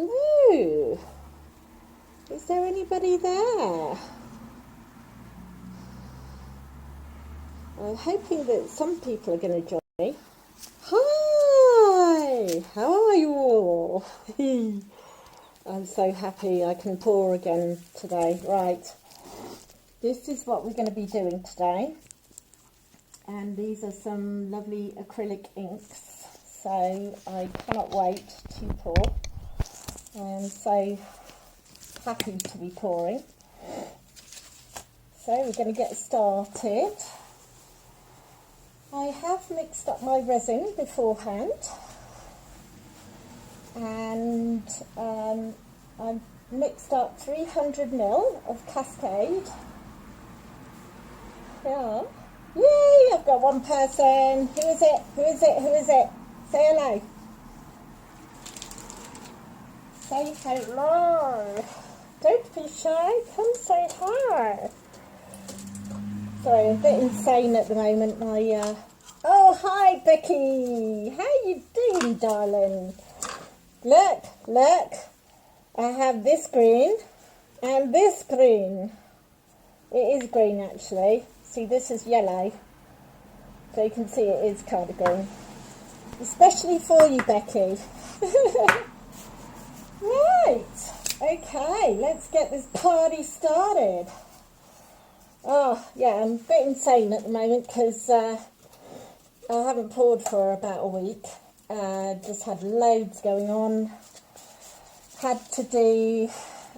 Hello. Is there anybody there? I'm hoping that some people are going to join me. Hi! How are you all? I'm so happy I can pour again today. Right. This is what we're going to be doing today. And these are some lovely acrylic inks. So I cannot wait to pour. I'm so happy to be pouring. So we're going to get started. I have mixed up my resin beforehand, and I've mixed up 300 ml of Cascade. Yeah. Yay! I've got one person. Who is it? Who is it? Who is it? Say hello. Say hello. Don't be shy. Come say hi. Sorry, I'm a bit insane at the moment. Oh, hi, Becky. How you doing, darling? Look, look. I have this green and this green. It is green, actually. See, this is yellow. So you can see it is kind of green. Especially for you, Becky. Right. Okay, let's get this party started. Oh, yeah, I'm a bit insane at the moment because I haven't poured for about a week. Just had loads going on. Had to do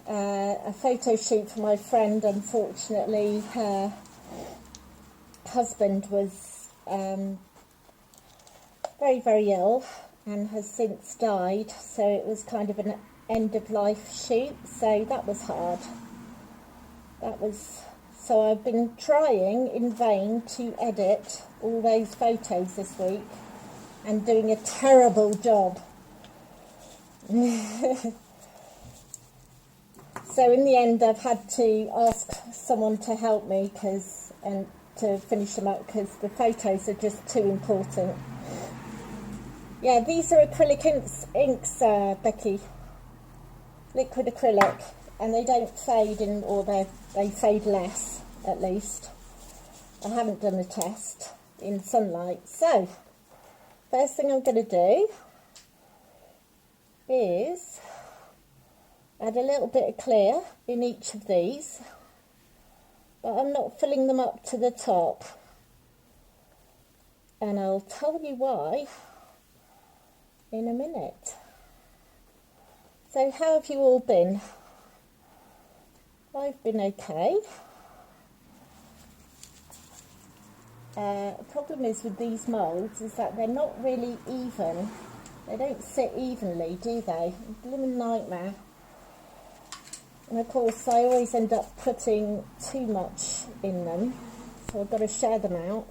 a photo shoot for my friend. Unfortunately, her husband was very, very ill and has since died. So it was kind of an end-of-life shoot. So that was hard. So I've been trying in vain to edit all those photos this week and doing a terrible job. So in the end I've had to ask someone to help me and to finish them up because the photos are just too important. Yeah, these are acrylic inks, Becky. Liquid acrylic, and they don't fade or they fade less, at least. I haven't done a test in sunlight. So, first thing I'm going to do is add a little bit of clear in each of these, but I'm not filling them up to the top. And I'll tell you why in a minute. So how have you all been? I've been okay. The problem is with these moulds is that they're not really even. They don't sit evenly, do they? Blooming nightmare. And of course I always end up putting too much in them, so I've got to share them out.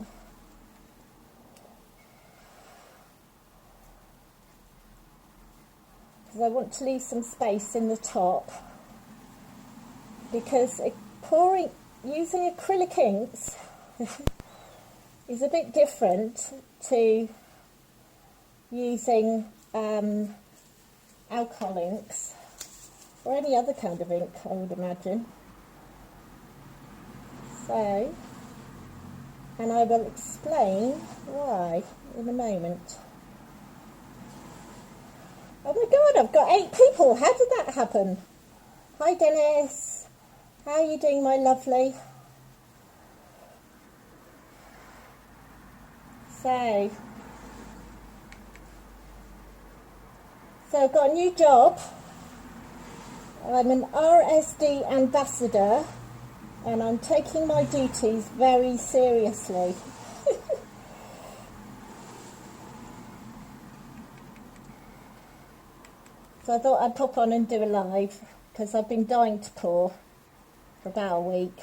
Because I want to leave some space in the top, because using acrylic inks is a bit different to using alcohol inks or any other kind of ink, I would imagine. So, and I will explain why in a moment. Oh my God, I've got 8 people. How did that happen? Hi Dennis. How are you doing, my lovely? So I've got a new job. I'm an RSD ambassador and I'm taking my duties very seriously. So I thought I'd pop on and do a live because I've been dying to pour for about a week.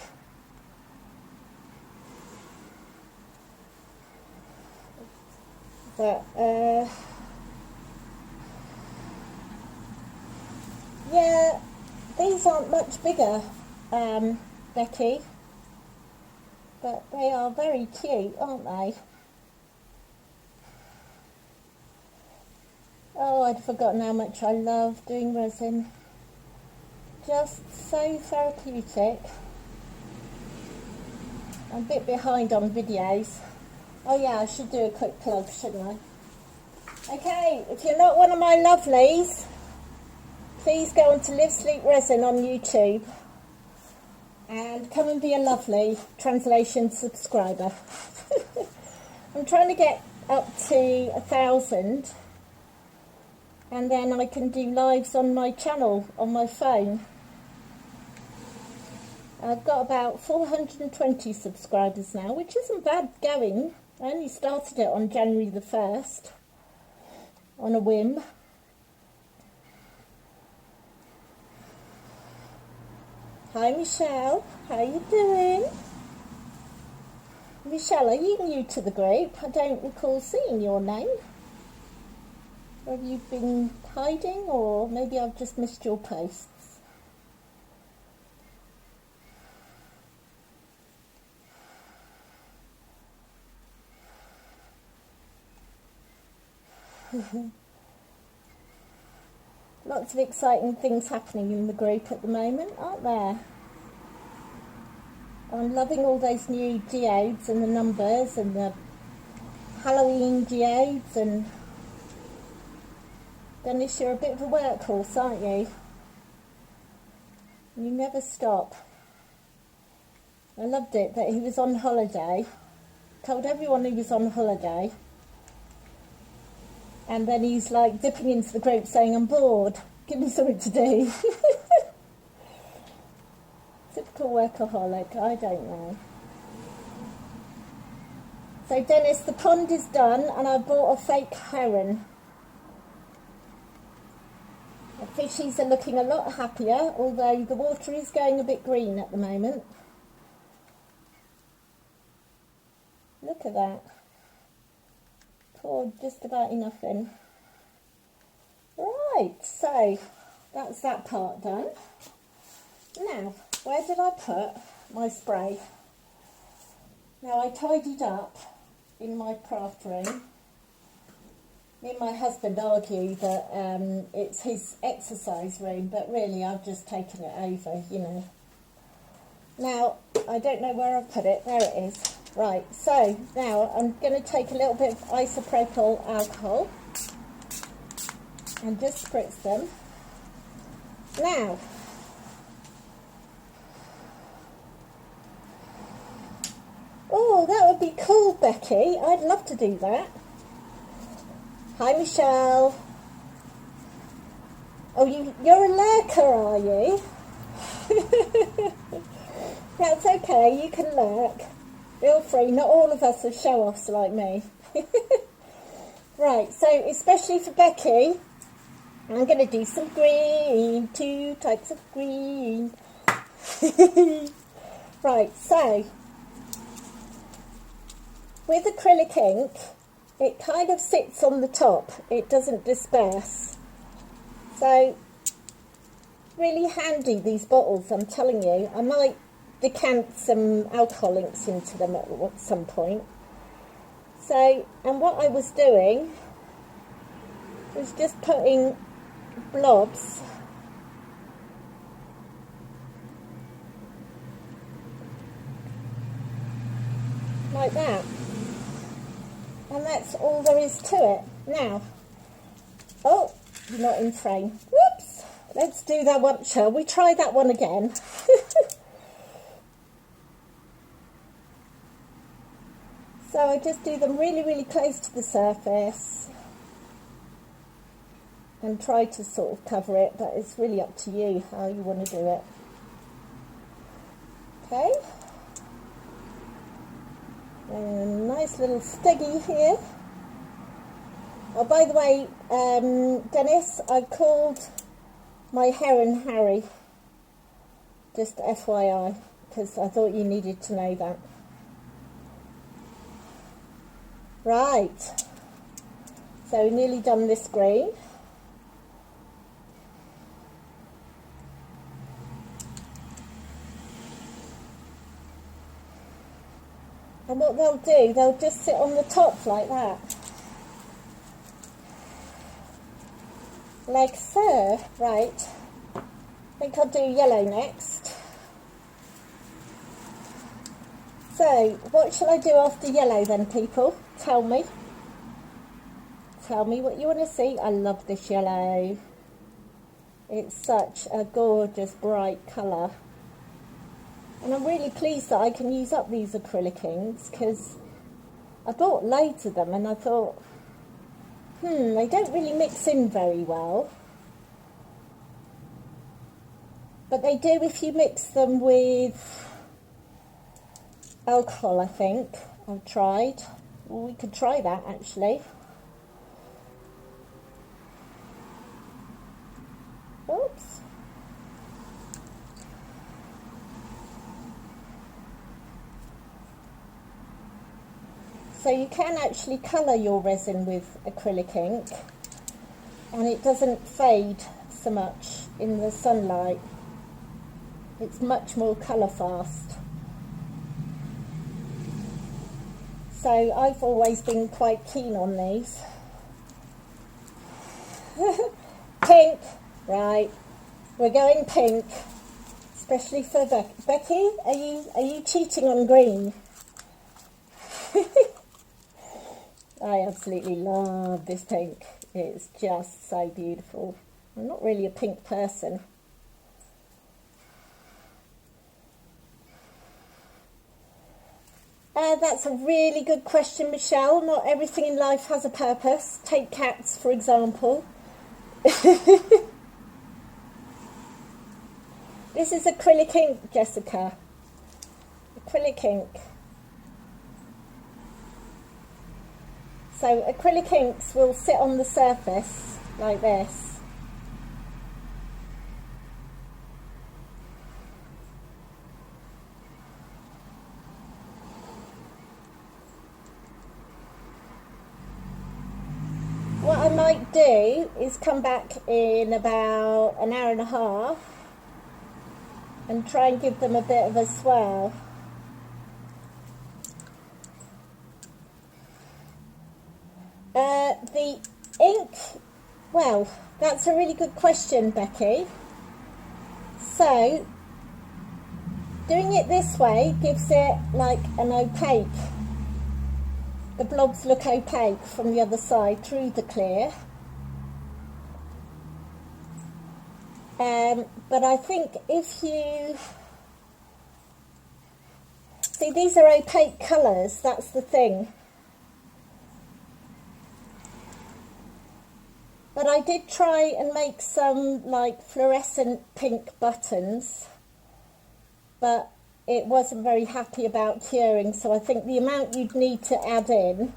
But yeah, these aren't much bigger, Becky, but they are very cute, aren't they? Oh, I'd forgotten how much I love doing resin. Just so therapeutic. I'm a bit behind on videos. Oh yeah, I should do a quick plug, shouldn't I? Okay, if you're not one of my lovelies, please go on to Live Sleep Resin on YouTube and come and be a lovely translation subscriber. I'm trying to get up to 1,000 and then I can do lives on my channel on my phone. I've got about 420 subscribers now, which isn't bad going. I only started it on January the 1st on a whim. Hi Michelle, how you doing? Michelle, are you new to the group? I don't recall seeing your name. Have you been hiding, or maybe I've just missed your posts? Lots of exciting things happening in the group at the moment, aren't there? I'm loving all those new geodes and the numbers and the Halloween geodes. And Dennis, you're a bit of a workhorse, aren't you? You never stop. I loved it that he was on holiday, told everyone he was on holiday, and then he's like dipping into the group saying, I'm bored, give me something to do. Typical workaholic, I don't know. So Dennis, the pond is done and I bought a fake heron. The fishies are looking a lot happier, although the water is going a bit green at the moment. Look at that. Poured just about enough in. Right, so that's that part done. Now, where did I put my spray? Now, I tidied up in my craft room. Me and my husband argue that it's his exercise room, but really I've just taken it over, you know. Now, I don't know where I've put it. There it is. Right, so now I'm going to take a little bit of isopropyl alcohol and just spritz them. Now, oh, that would be cool, Becky. I'd love to do that. Hi, Michelle. Oh, you're a lurker, are you? That's okay, you can lurk. Feel free, not all of us are show-offs like me. Right, so especially for Becky, I'm going to do some green, 2 types of green. Right, so with acrylic ink, it kind of sits on the top, it doesn't disperse. So, really handy, these bottles, I'm telling you. I might decant some alcohol inks into them at some point. So, and what I was doing was just putting blobs like that, and that's all there is to it. Now, oh, you're not in frame. Whoops, let's do that one. Shall we try that one again? So I just do them really, really close to the surface and try to sort of cover it, but it's really up to you how you want to do it. Okay. And nice little steggy here. Oh, by the way, Dennis, I've called my heron Harry. Just FYI, because I thought you needed to know that. Right, so we've nearly done this green. And what they'll do, they'll just sit on the top like that. like so. Right, I think I'll do yellow next. So, what shall I do after yellow then, people? Tell me. Tell me what you want to see. I love this yellow. It's such a gorgeous, bright colour. And I'm really pleased that I can use up these acrylic inks, because I bought loads of them and I thought, they don't really mix in very well. But they do if you mix them with alcohol, I think. I've tried. Well, we could try that actually. Oops. So you can actually colour your resin with acrylic ink, and it doesn't fade so much in the sunlight. It's much more colour fast. So I've always been quite keen on these. Pink, right? We're going pink, especially for Becky. Are you cheating on green? I absolutely love this pink. It's just so beautiful. I'm not really a pink person. That's a really good question, Michelle. Not everything in life has a purpose. Take cats, for example. This is acrylic ink, Jessica. Acrylic ink. So acrylic inks will sit on the surface like this. What I might do is come back in about an hour and a half and try and give them a bit of a swirl. The ink, well, that's a really good question, Becky. So, doing it this way gives it like an opaque. The blobs look opaque from the other side through the clear. But I think if you... See, these are opaque colours, that's the thing. But I did try and make some like fluorescent pink buttons, but it wasn't very happy about curing, so I think the amount you'd need to add in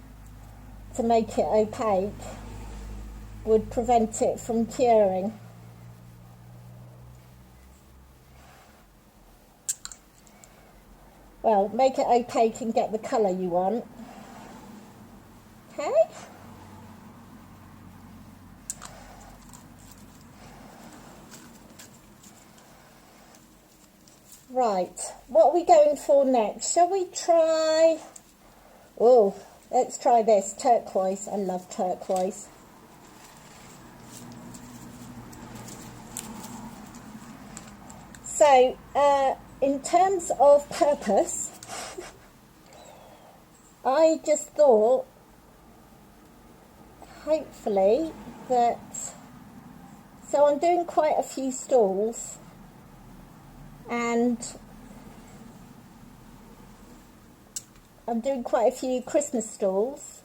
to make it opaque would prevent it from curing. Well, make it opaque and get the colour you want. Okay? Right, what are we going for next? Shall we try... Oh, let's try this, turquoise. I love turquoise. So, in terms of purpose, I just thought, hopefully, that... So I'm doing quite a few stalls, and I'm doing quite a few Christmas stalls,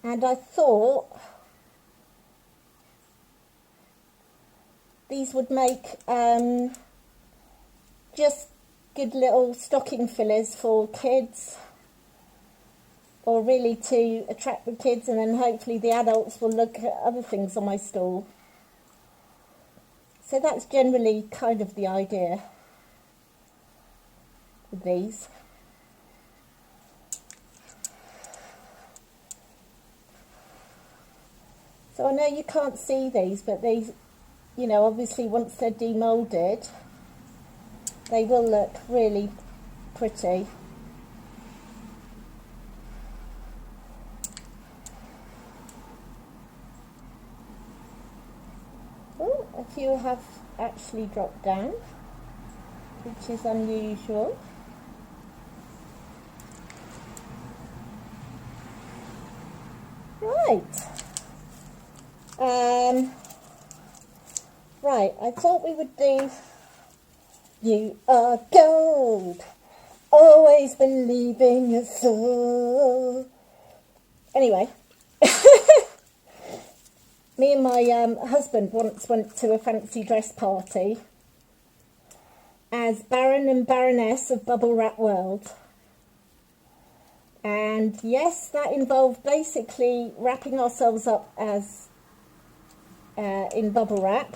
and I thought these would make just good little stocking fillers for kids, or really to attract the kids, and then hopefully the adults will look at other things on my stall. So that's generally kind of the idea with these. So I know you can't see these, but these, you know, obviously once they're demoulded, they will look really pretty. A few have actually dropped down, which is unusual. Right. Right, I thought we would do You Are Gold, Always Believe in Your Soul. Anyway, me and my husband once went to a fancy dress party as Baron and Baroness of Bubble Wrap World. And yes, that involved basically wrapping ourselves up as in bubble wrap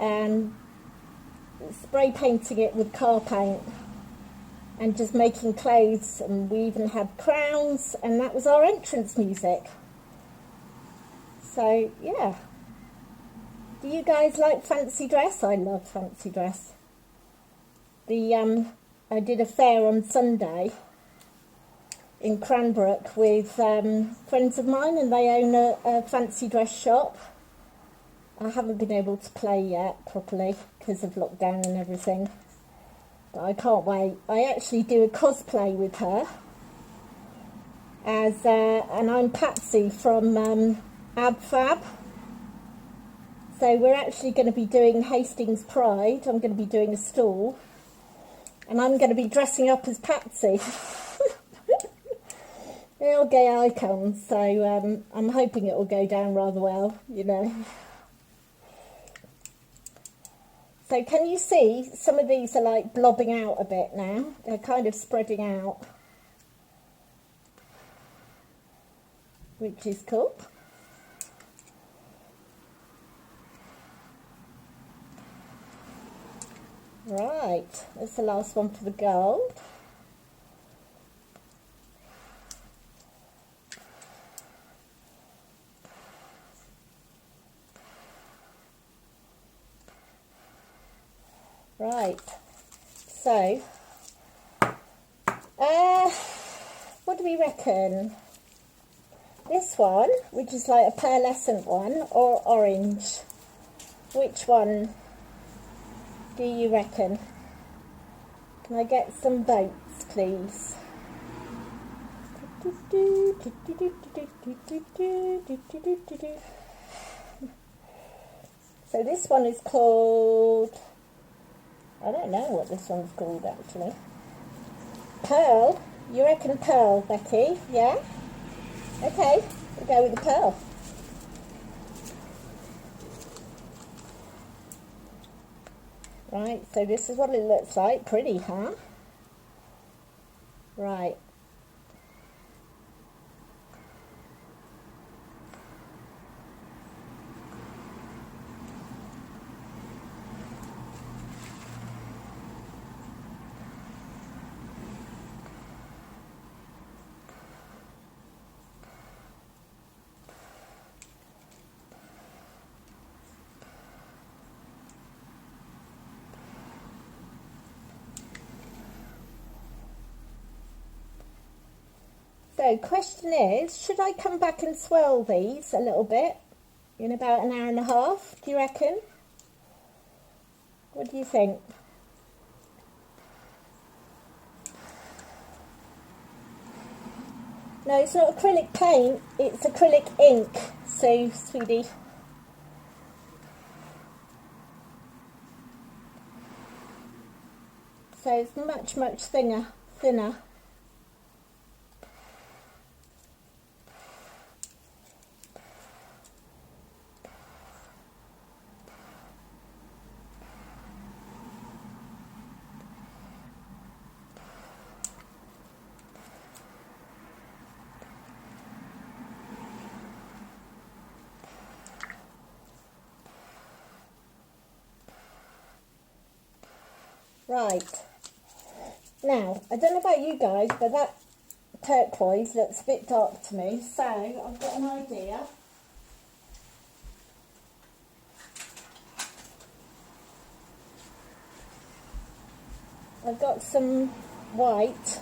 and spray painting it with car paint and just making clothes, and we even had crowns, and that was our entrance music. So yeah, do you guys like fancy dress? I love fancy dress. I did a fair on Sunday in Cranbrook with friends of mine, and they own a fancy dress shop. I haven't been able to play yet properly because of lockdown and everything, but I can't wait. I actually do a cosplay with her as and I'm Patsy from Ab Fab. So we're actually going to be doing Hastings Pride. I'm going to be doing a stall, and I'm going to be dressing up as Patsy. Real gay icons, so I'm hoping it will go down rather well, you know. So can you see some of these are like blobbing out a bit now? They're kind of spreading out, which is cool. Right, that's the last one for the gold. Right, so, what do we reckon? This one, which is like a pearlescent one, or orange? Which one do you reckon? Can I get some votes, please? So this one is called, I don't know what this one's called actually. Pearl? You reckon pearl, Becky? Yeah? Okay, we'll go with the pearl. Right, so this is what it looks like. Pretty, huh? Right. So, question is, should I come back and swirl these a little bit in about an hour and a half, do you reckon? What do you think? No, it's not acrylic paint, it's acrylic ink, so, sweetie. So it's much, much thinner. Right, now, I don't know about you guys, but that turquoise looks a bit dark to me, so I've got an idea. I've got some white.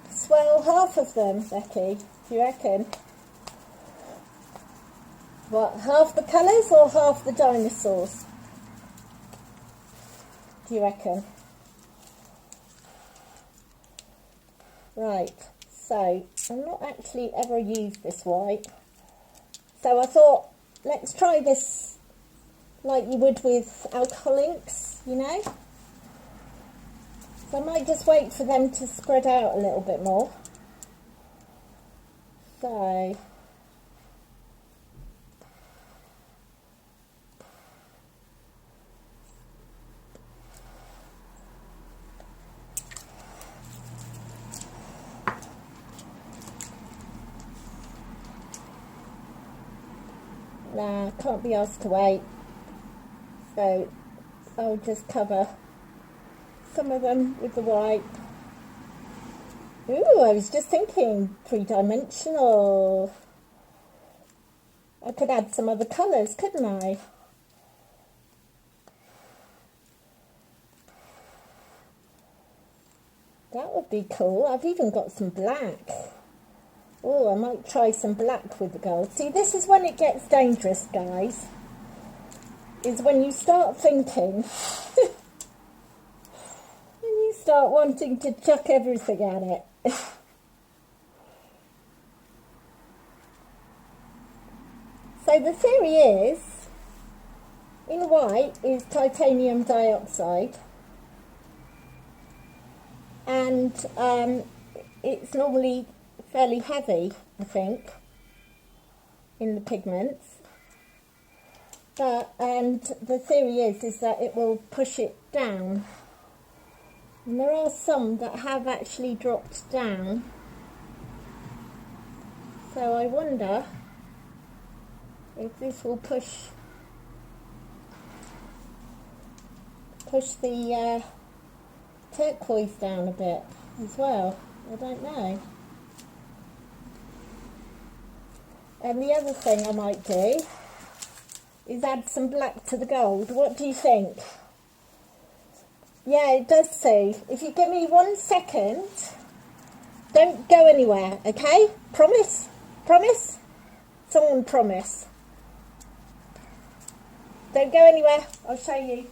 Swirl half of them, Becky, do you reckon? What, half the colours or half the dinosaurs? Do you reckon? Right, so I've not actually ever used this white. So I thought, let's try this like you would with acrylics, you know? So I might just wait for them to spread out a little bit more. So nah, can't be asked to wait. So I'll just cover some of them with the white. Ooh, I was just thinking three-dimensional. I could add some other colours, couldn't I? That would be cool. I've even got some black. Oh, I might try some black with the gold. See, this is when it gets dangerous, guys. Is when you start thinking, when you start wanting to chuck everything at it. So the theory is, in white is titanium dioxide, and it's normally fairly heavy, I think, in the pigments. But, and the theory is that it will push it down. And there are some that have actually dropped down. So I wonder if this will push the turquoise down a bit as well. I don't know. And the other thing I might do is add some black to the gold. What do you think? Yeah, it does say. If you give me 1 second, don't go anywhere, okay? Promise? Promise? Someone promise. Don't go anywhere, I'll show you.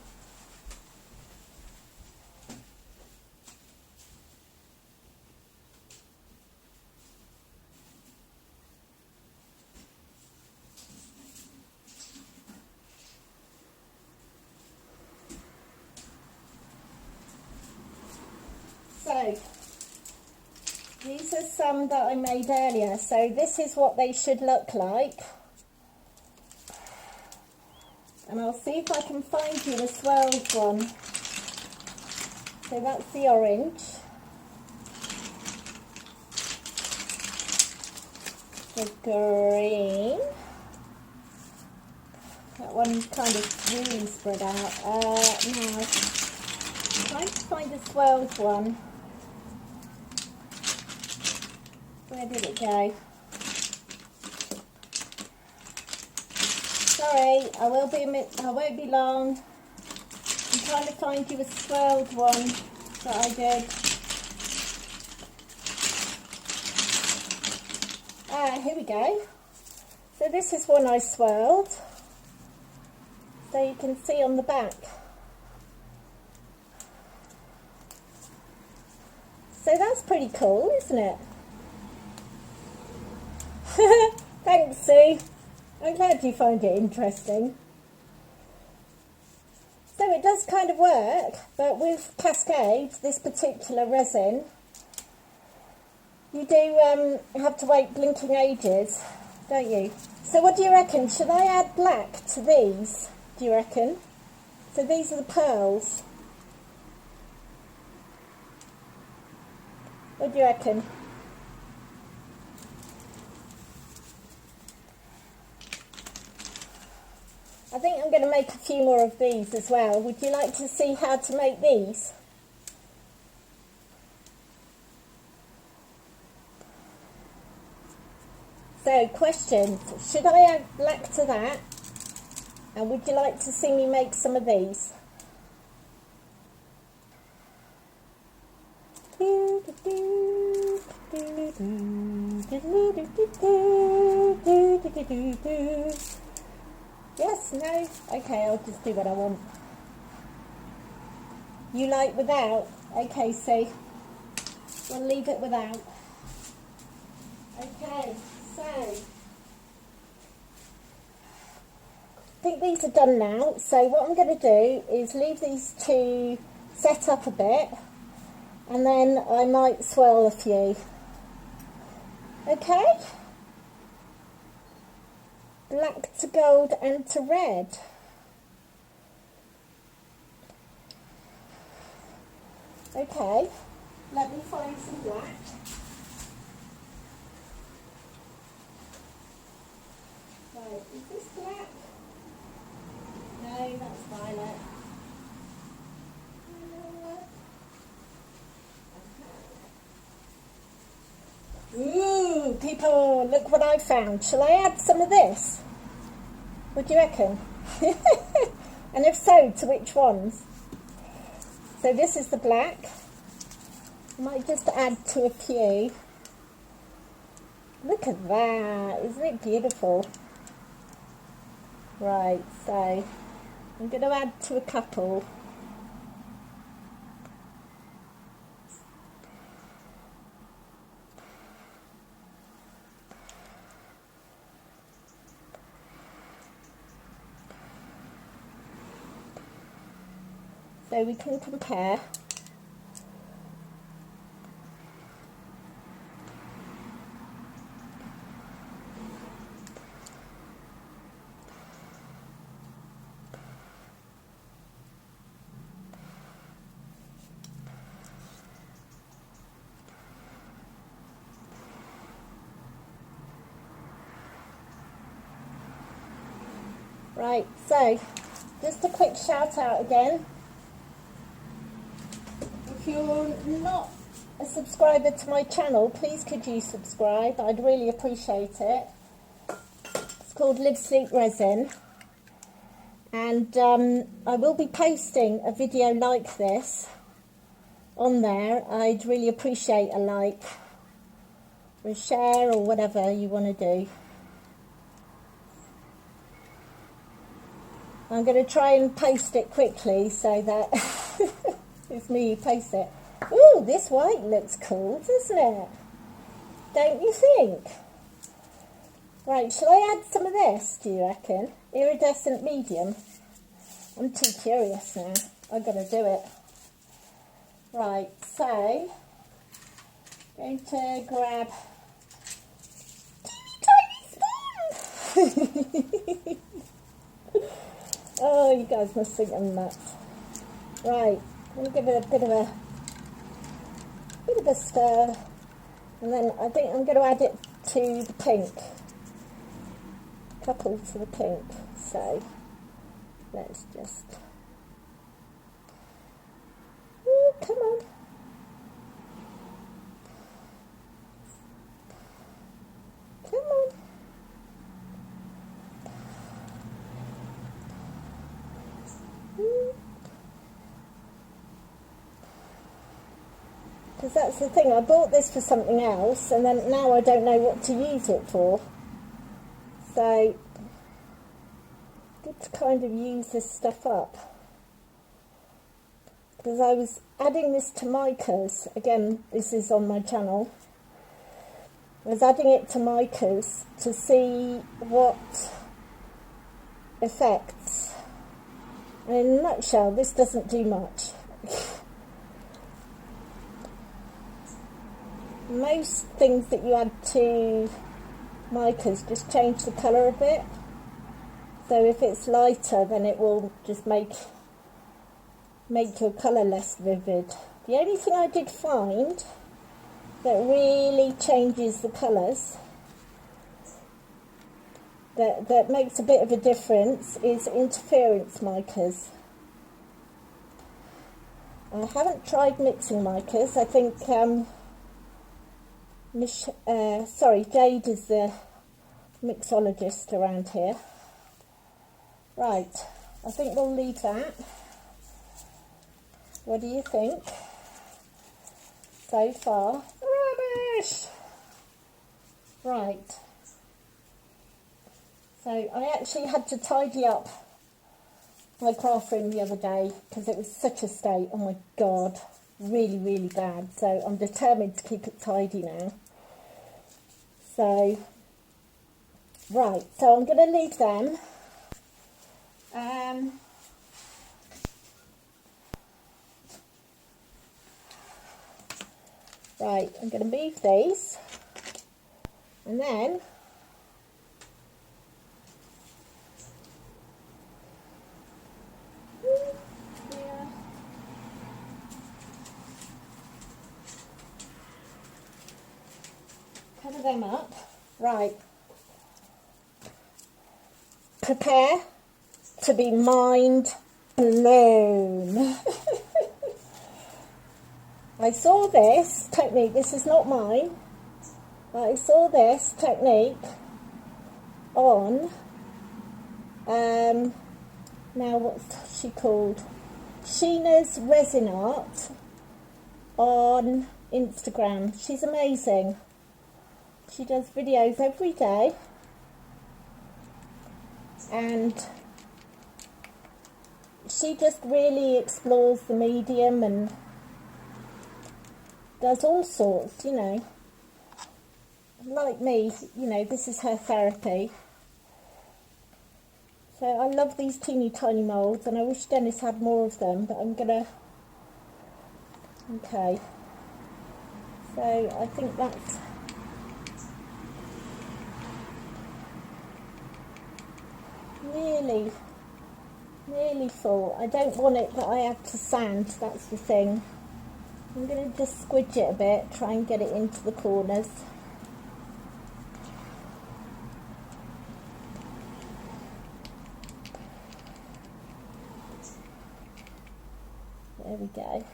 So, these are some that I made earlier. So this is what they should look like. And I'll see if I can find you the swirled one. So that's the orange. The green. That one's kind of really spread out. Now, I'm trying to find a swirled one. Where did it go? Sorry, I won't be long. I'm trying to find you a swirled one that I did. Ah, here we go. So this is one I swirled. So you can see on the back. So that's pretty cool, isn't it? Thanks, Sue. I'm glad you find it interesting. So it does kind of work, but with Cascade, this particular resin, you do have to wait blinking ages, don't you? So what do you reckon? Should I add black to these, do you reckon? So these are the pearls. What do you reckon? I think I'm going to make a few more of these as well. Would you like to see how to make these? So, question, should I add black to that? And would you like to see me make some of these? Yes, no? Okay, I'll just do what I want. You like without? Okay, so we'll leave it without. Okay, so I think these are done now. So what I'm going to do is leave these two set up a bit, and then I might swirl a few. Okay? Black to gold and to red. Okay, let me find some black. Right, is this black? No, that's violet. Ooh, people, look what I found. Shall I add some of this? What do you reckon? And if so, to which ones? So this is the black. I might just add to a few. Look at that, isn't it beautiful? Right, so I'm going to add to a couple. So we can compare. Right, so just a quick shout out again. If you're not a subscriber to my channel, please could you subscribe? I'd really appreciate it. It's called Live Sleep Resin, and I will be posting a video like this on there. I'd really appreciate a like or a share or whatever you want to do. I'm going to try and post it quickly so that it's me who posts it. Ooh, this white looks cool, doesn't it? Don't you think? Right, shall I add some of this, do you reckon? Iridescent medium. I'm too curious now. I've got to do it. Right, so I'm going to grab teeny tiny spoon. Oh, you guys must think I'm nuts. Right, I'm going to give it a bit of a stir, and then I think I'm going to add it to the pink. Couple to the pink. So let's just. Ooh, come on. Come on. Because that's the thing, I bought this for something else, and then now I don't know what to use it for. So, good to kind of use this stuff up. Because I was adding this to micas, again, this is on my channel. I was adding it to micas to see what effects. And in a nutshell, this doesn't do much. Most things that you add to micas just change the colour a bit. So if it's lighter, then it will just make your colour less vivid. The only thing I did find that really changes the colours, that makes a bit of a difference, is interference micas. I haven't tried mixing micas. I think Jade is the mixologist around here. Right, I think we'll leave that. What do you think? So far, rubbish! Right, So I actually had to tidy up my craft room the other day because it was such a state. Oh my god, really, really bad. So I'm determined to keep it tidy now. So, right, so I'm going to leave them. Right, I'm going to move these, and then cover them up. Right, prepare to be mind blown. I saw this technique, this is not mine, but I saw this technique on, now what's she called? Sheena's Resin Art on Instagram. She's amazing. She does videos every day, and she just really explores the medium and does all sorts, you know. Like me, you know, this is her therapy. So I love these teeny tiny moulds, and I wish Dennis had more of them, but I'm gonna, okay. So I think that's nearly full. I don't want it that I have to sand, that's the thing. I'm going to just squidge it a bit, try and get it into the corners. There we go.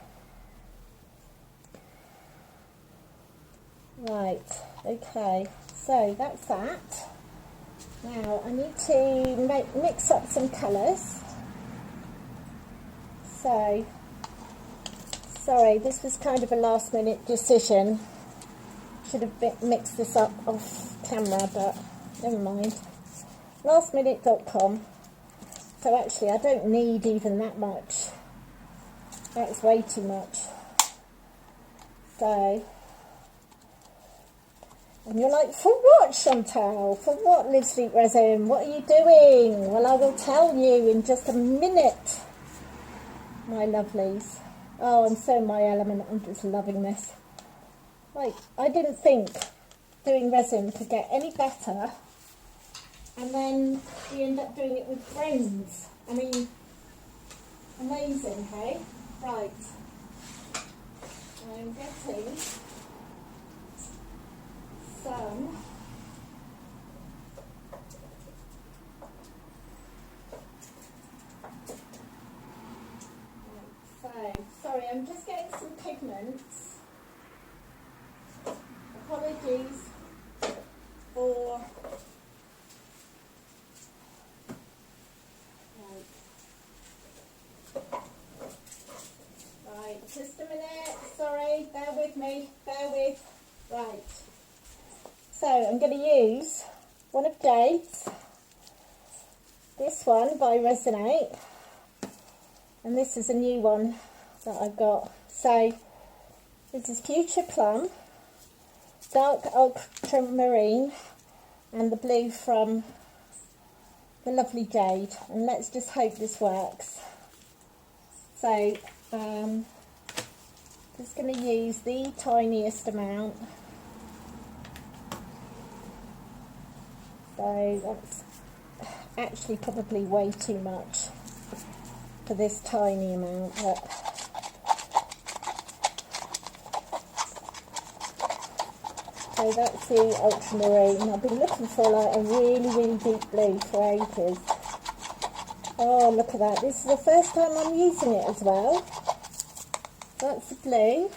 Right, okay, so that's that. Now I need to mix up some colours. So, sorry, this was kind of a last minute decision. Should have mixed this up off camera, but never mind. Lastminute.com. So actually I don't need even that much. That's way too much. So, and you're like, for what, Chantal? For what, Live Sleep Resin? What are you doing? Well, I will tell you in just a minute, my lovelies. Oh, I'm so in my element. I'm just loving this. Like, I didn't think doing resin could get any better, and then we end up doing it with friends. I mean, amazing, hey? Right. I'm getting some sorry, I'm just getting some pigments. Apologies for right, just a minute, sorry, bear with me, right. So I'm going to use one of Dave's, this one by Resonate, and this is a new one that I've got. So this is Future Plum, dark ultramarine, and the blue from the Lovely Jade, and let's just hope this works. So just going to use the tiniest amount. So that's actually probably way too much for this tiny amount, but so that's the ultramarine. I've been looking for like a really deep blue for ages. Oh, look at that. This is the first time I'm using it as well. That's the blue.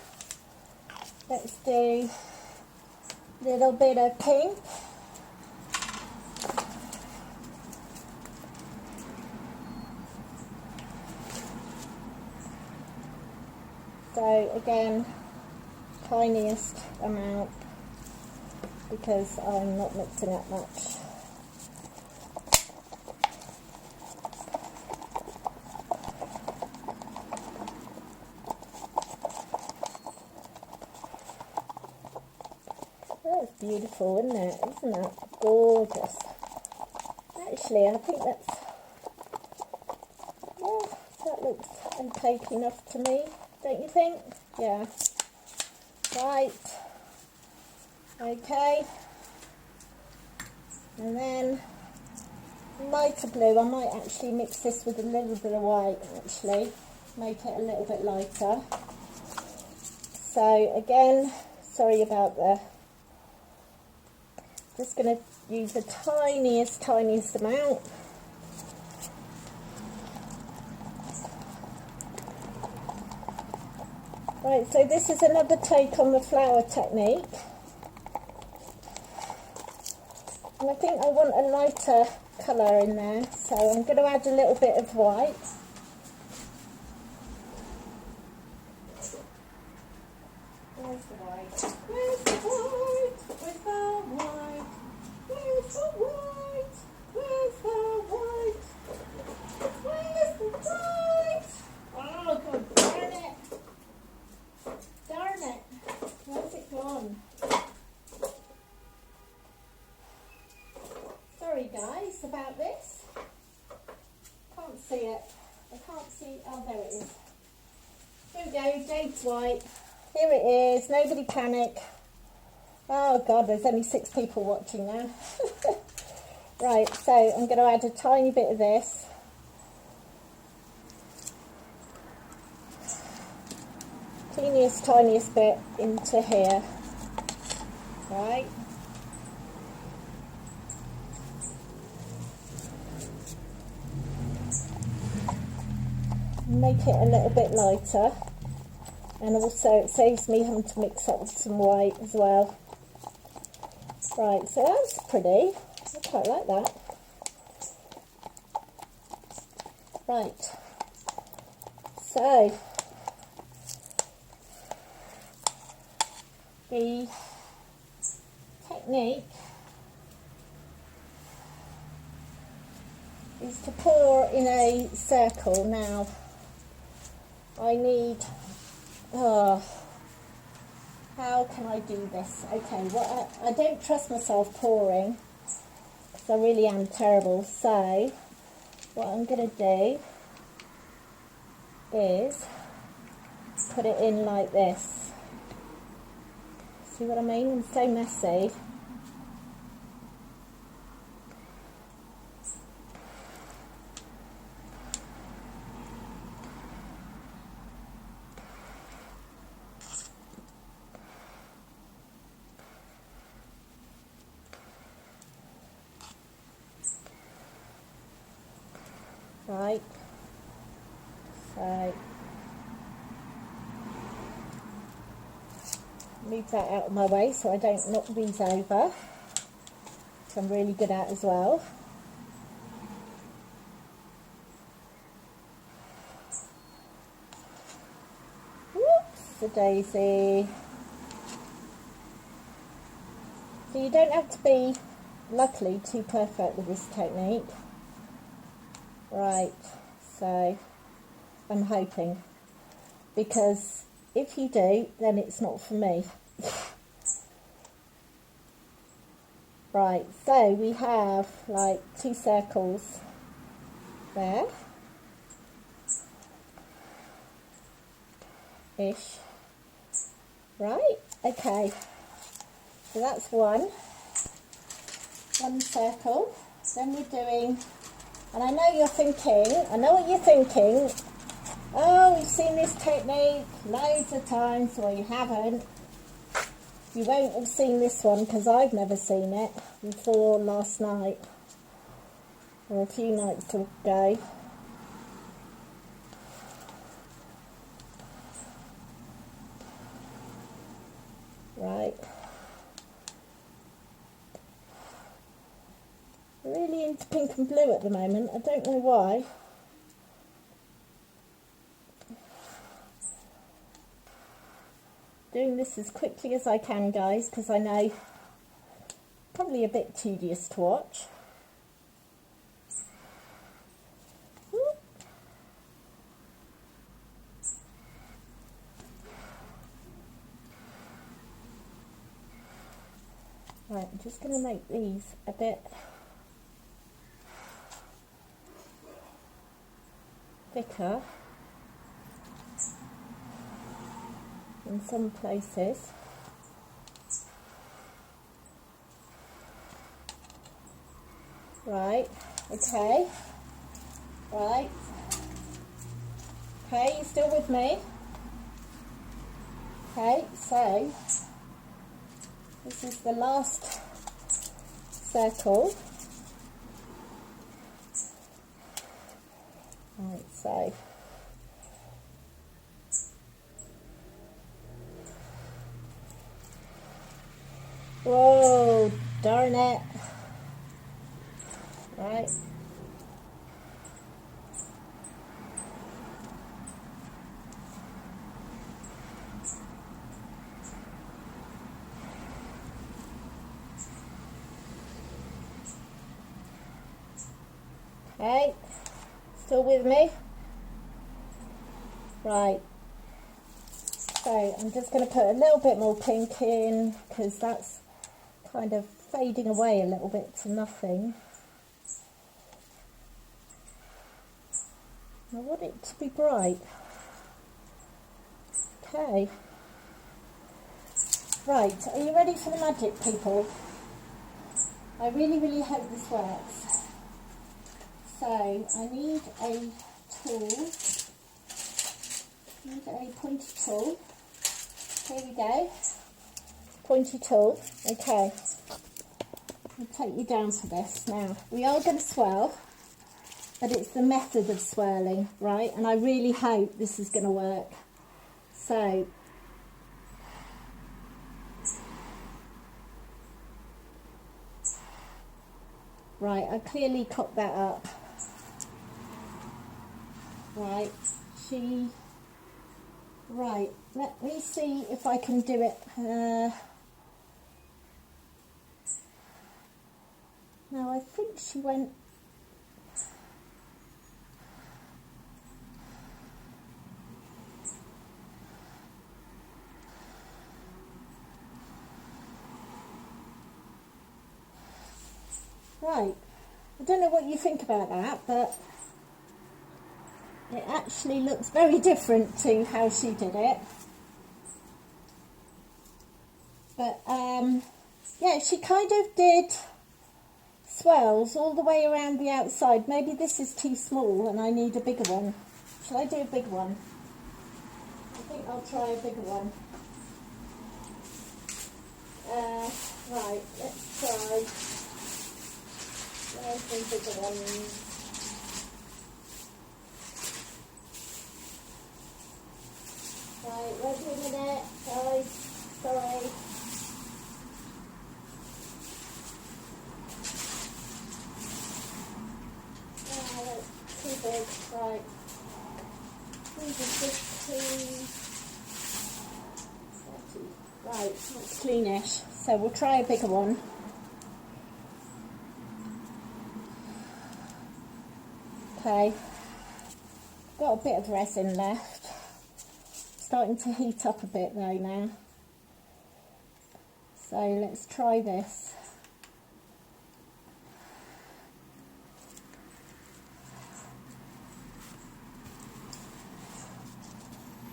Let's do a little bit of pink. So again, tiniest amount because I'm not mixing up much. beautiful, isn't it? Isn't that gorgeous? Actually, I think that's, yeah, that looks opaque enough to me, don't you think? Yeah. Right. Okay. And then lighter blue, I might actually mix this with a little bit of white, actually, make it a little bit lighter. So again, sorry about the, just going to use the tiniest amount. Right, so this is another take on the flower technique. And I think I want a lighter colour in there, so I'm going to add a little bit of white. Where's the white? Where's the white? Where's the white? Where's the white? Where's the white? Where's the white? Oh, God darn it. Darn it. Where's it gone? Sorry guys about this. Can't see it. I can't see. Oh, there it is. Here we go. Jade's white. Here it is. Nobody panic. Oh God, there's only 6 people watching now. Right, so I'm going to add a tiny bit of this. Tiniest bit into here. Right. Make it a little bit lighter, and also it saves me having to mix up with some white as well. Right, so that's pretty. I quite like that. Right, so the technique is to pour in a circle. Now I need, how can I do this? Okay, well, I don't trust myself pouring, because I really am terrible. So what I'm going to do is put it in like this. See what I mean? It's so messy. Right, so move that out of my way so I don't knock these over, which I'm really good at as well. Whoops, a daisy. So you don't have to be, luckily, too perfect with this technique. Right, so I'm hoping, because if you do, then it's not for me. Right, so we have like 2 circles there, ish. Right, okay, so that's one circle. Then we're doing, and I know you're thinking, I know what you're thinking, oh, we've seen this technique loads of times. Well, you haven't. You won't have seen this one, because I've never seen it before last night, or a few nights ago. Right. Really into pink and blue at the moment. I don't know why. Doing this as quickly as I can, guys, because I know probably a bit tedious to watch. Right, I'm just going to make these a bit thicker in some places. Right, okay, right, okay, you still with me? Okay, so this is the last circle. Right, so whoa, darn it. Right. Okay, still with me? Right. So I'm just going to put a little bit more pink in because that's kind of fading away a little bit to nothing. I want it to be bright. Okay. Right, are you ready for the magic, people? I really, really hope this works. So I need a tool. Need a pointy tool. Here we go. Pointy tool. Okay. I'll take you down for this. Now, we are going to swirl, but it's the method of swirling, right? And I really hope this is going to work. So, right, I clearly cocked that up. Right, right, let me see if I can do it. No, I think she went. Right, I don't know what you think about that, but it actually looks very different to how she did it. But yeah, she kind of did swells all the way around the outside. Maybe this is too small and I need a bigger one. Shall I do a big one? I think I'll try a bigger one. Right, let's try. There's some bigger ones. Right, wait a minute, guys. Sorry. That's too big. Right. These are just too. Right, that's cleanish. So we'll try a bigger one. Okay. Got a bit of resin left. Starting to heat up a bit though now. So let's try this.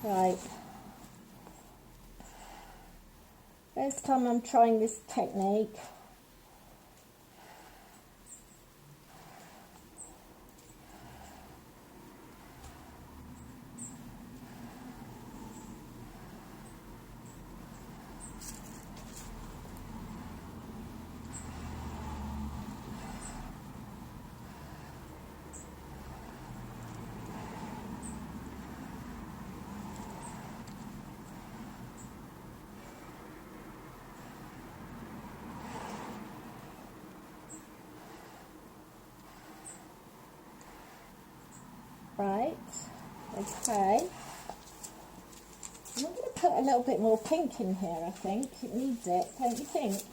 Right. First time I'm trying this technique. Right, okay. I'm going to put a little bit more pink in here, I think. It needs it, don't you think?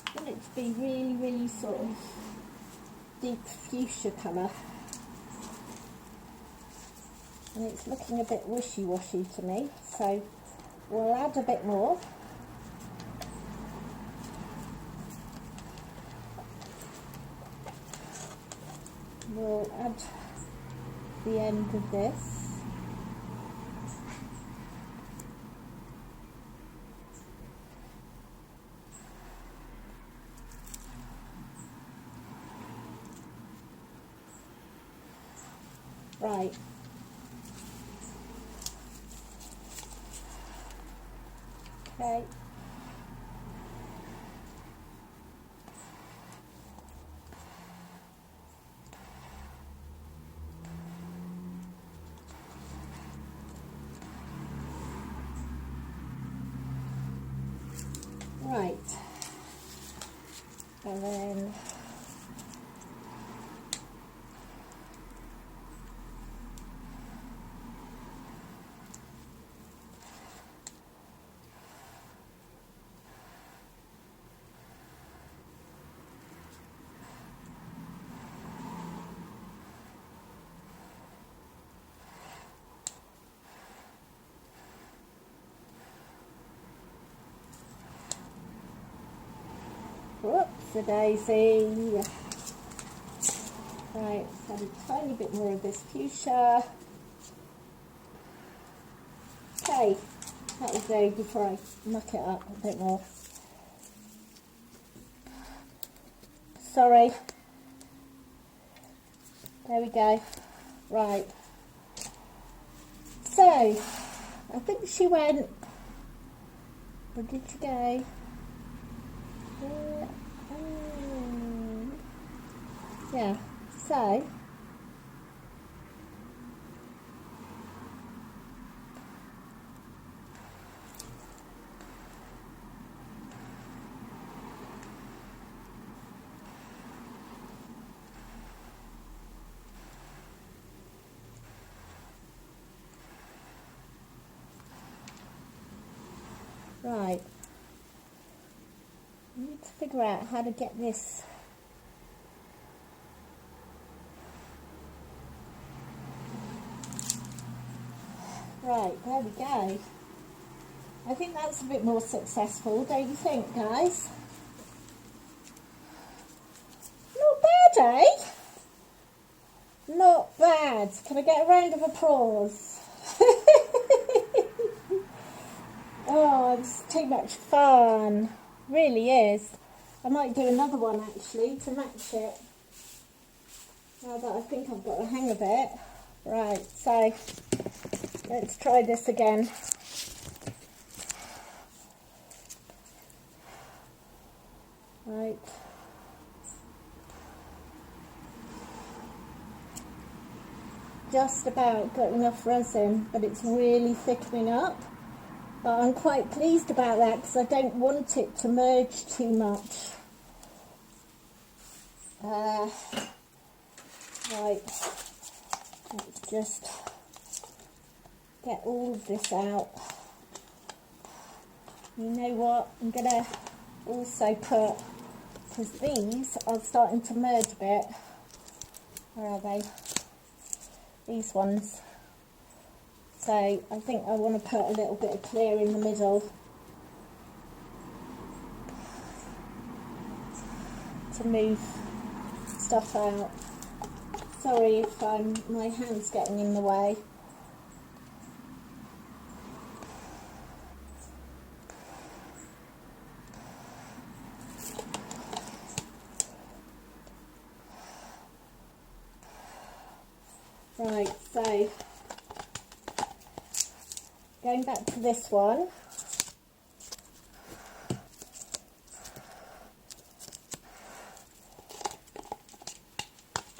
I want it to be really, really sort of deep fuchsia colour. And it's looking a bit wishy-washy to me, so we'll add a bit more. we'll add the end of this. Right. Okay. Right. And then whoops, a daisy. Right, let's add a tiny bit more of this fuchsia. Okay, that'll do before I muck it up a bit more. Sorry. There we go. Right. So, I think she went, where did she go? Yeah, so right, I need to figure out how to get this right. There we go. I think that's a bit more successful, don't you think, guys? Not bad, eh? Not bad. Can I get a round of applause? Oh, it's too much fun. Really is. I might do another one actually to match it. Now that I think I've got the hang of it. Right, so let's try this again. Right. Just about got enough resin, but it's really thickening up. But I'm quite pleased about that because I don't want it to merge too much. Right, let's just get all of this out. You know what, I'm going to also put, because these are starting to merge a bit. Where are they? These ones. So I think I want to put a little bit of clear in the middle to move stuff out. Sorry if my hand's getting in the way. Right, so going back to this one,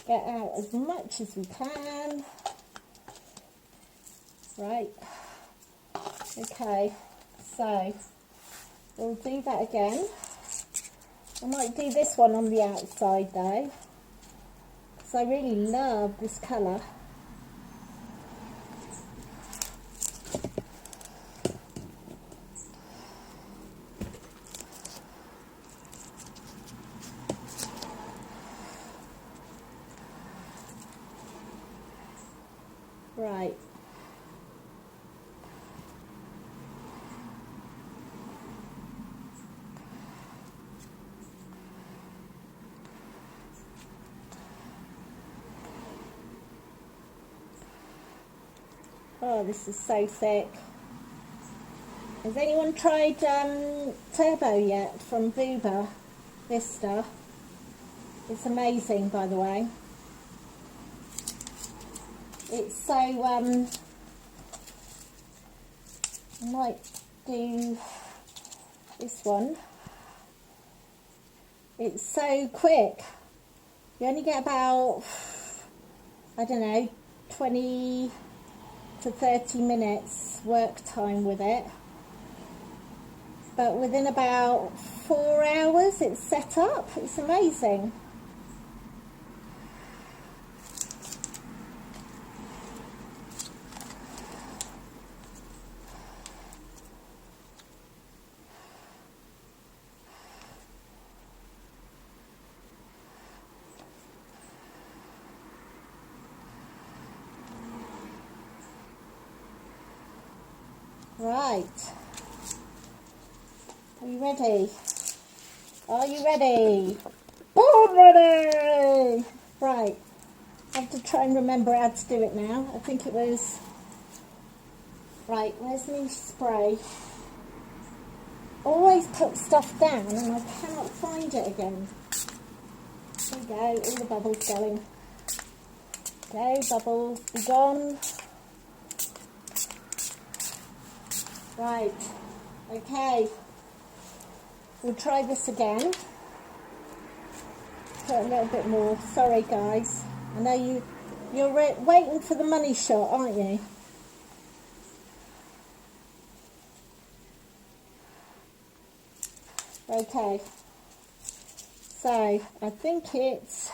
get out as much as we can. Right, okay, so we'll do that again. I might do this one on the outside though, because I really love this colour. Right. Oh, this is so thick. Has anyone tried Turbo yet from Vuba Vista? It's amazing, by the way. It's so, I might do this one. It's so quick. You only get about, I don't know, 20 to 30 minutes work time with it. But within about 4 hours it's set up. It's amazing. Right. Are you ready? Are you ready? Born ready! Right. I have to try and remember how to do it now. I think it was... Right, where's my spray? Always put stuff down and I cannot find it again. There we go, all the bubbles going. Go, bubbles, be gone. Right, okay. We'll try this again. Put a little bit more. Sorry guys. I know you're waiting for the money shot, aren't you? Okay. So I think it's,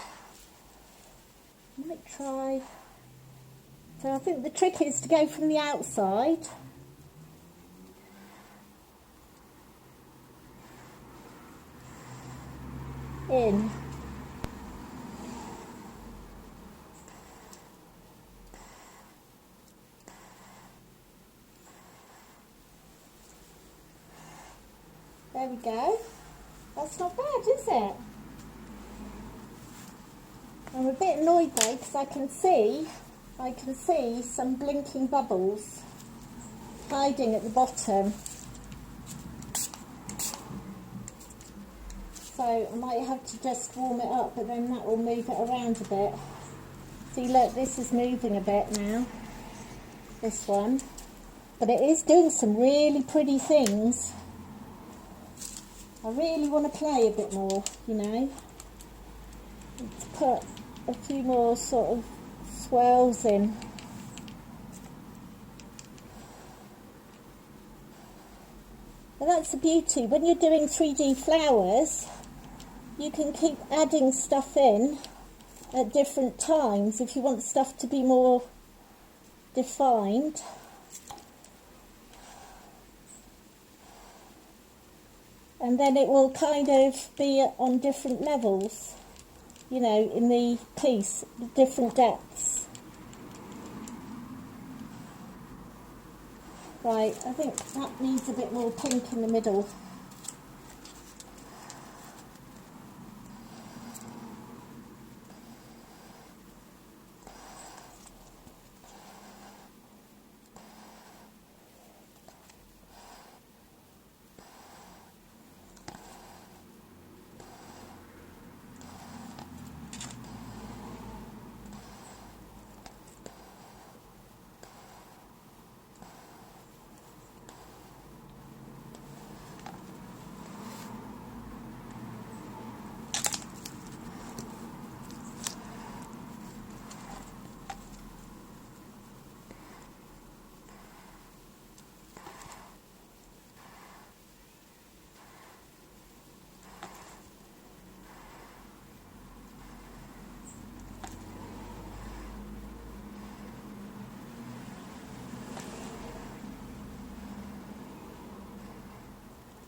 I might try. So I think the trick is to go from the outside. In. There we go. That's not bad, is it? I'm a bit annoyed though because I can see some blinking bubbles hiding at the bottom. So I might have to just warm it up, but then that will move it around a bit. See, look, this is moving a bit now, this one. But it is doing some really pretty things. I really want to play a bit more, you know. Let's put a few more sort of swirls in. But that's the beauty. When you're doing 3D flowers, you can keep adding stuff in at different times if you want stuff to be more defined. And then it will kind of be on different levels, you know, in the piece, different depths. Right, I think that needs a bit more pink in the middle.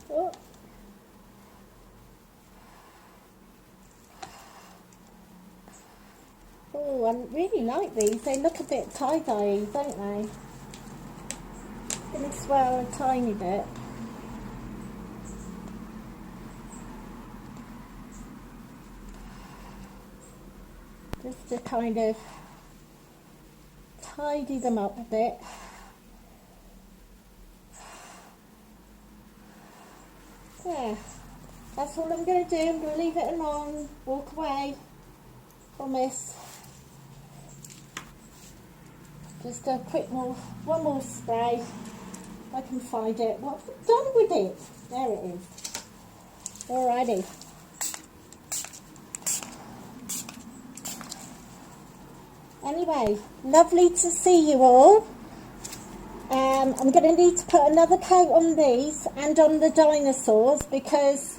Oh. Oh, I really like these. They look a bit tie-dye, don't they? I'm going to swirl a tiny bit. Just to kind of tidy them up a bit. That's all I'm going to do. I'm going to leave it alone, walk away. Promise. Just a quick one more spray. If I can find it. What have I done with it? There it is. Alrighty. Anyway, lovely to see you all. I'm going to need to put another coat on these and on the dinosaurs because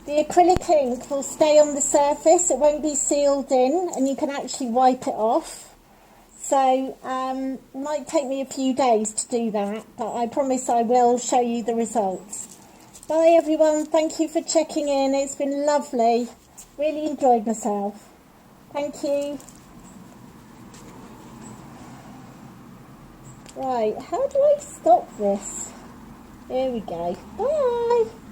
the acrylic ink will stay on the surface. It won't be sealed in and you can actually wipe it off. So it might take me a few days to do that, but I promise I will show you the results. Bye everyone, thank you for checking in. It's been lovely. Really enjoyed myself. Thank you. Right, how do I stop this? There we go. Bye.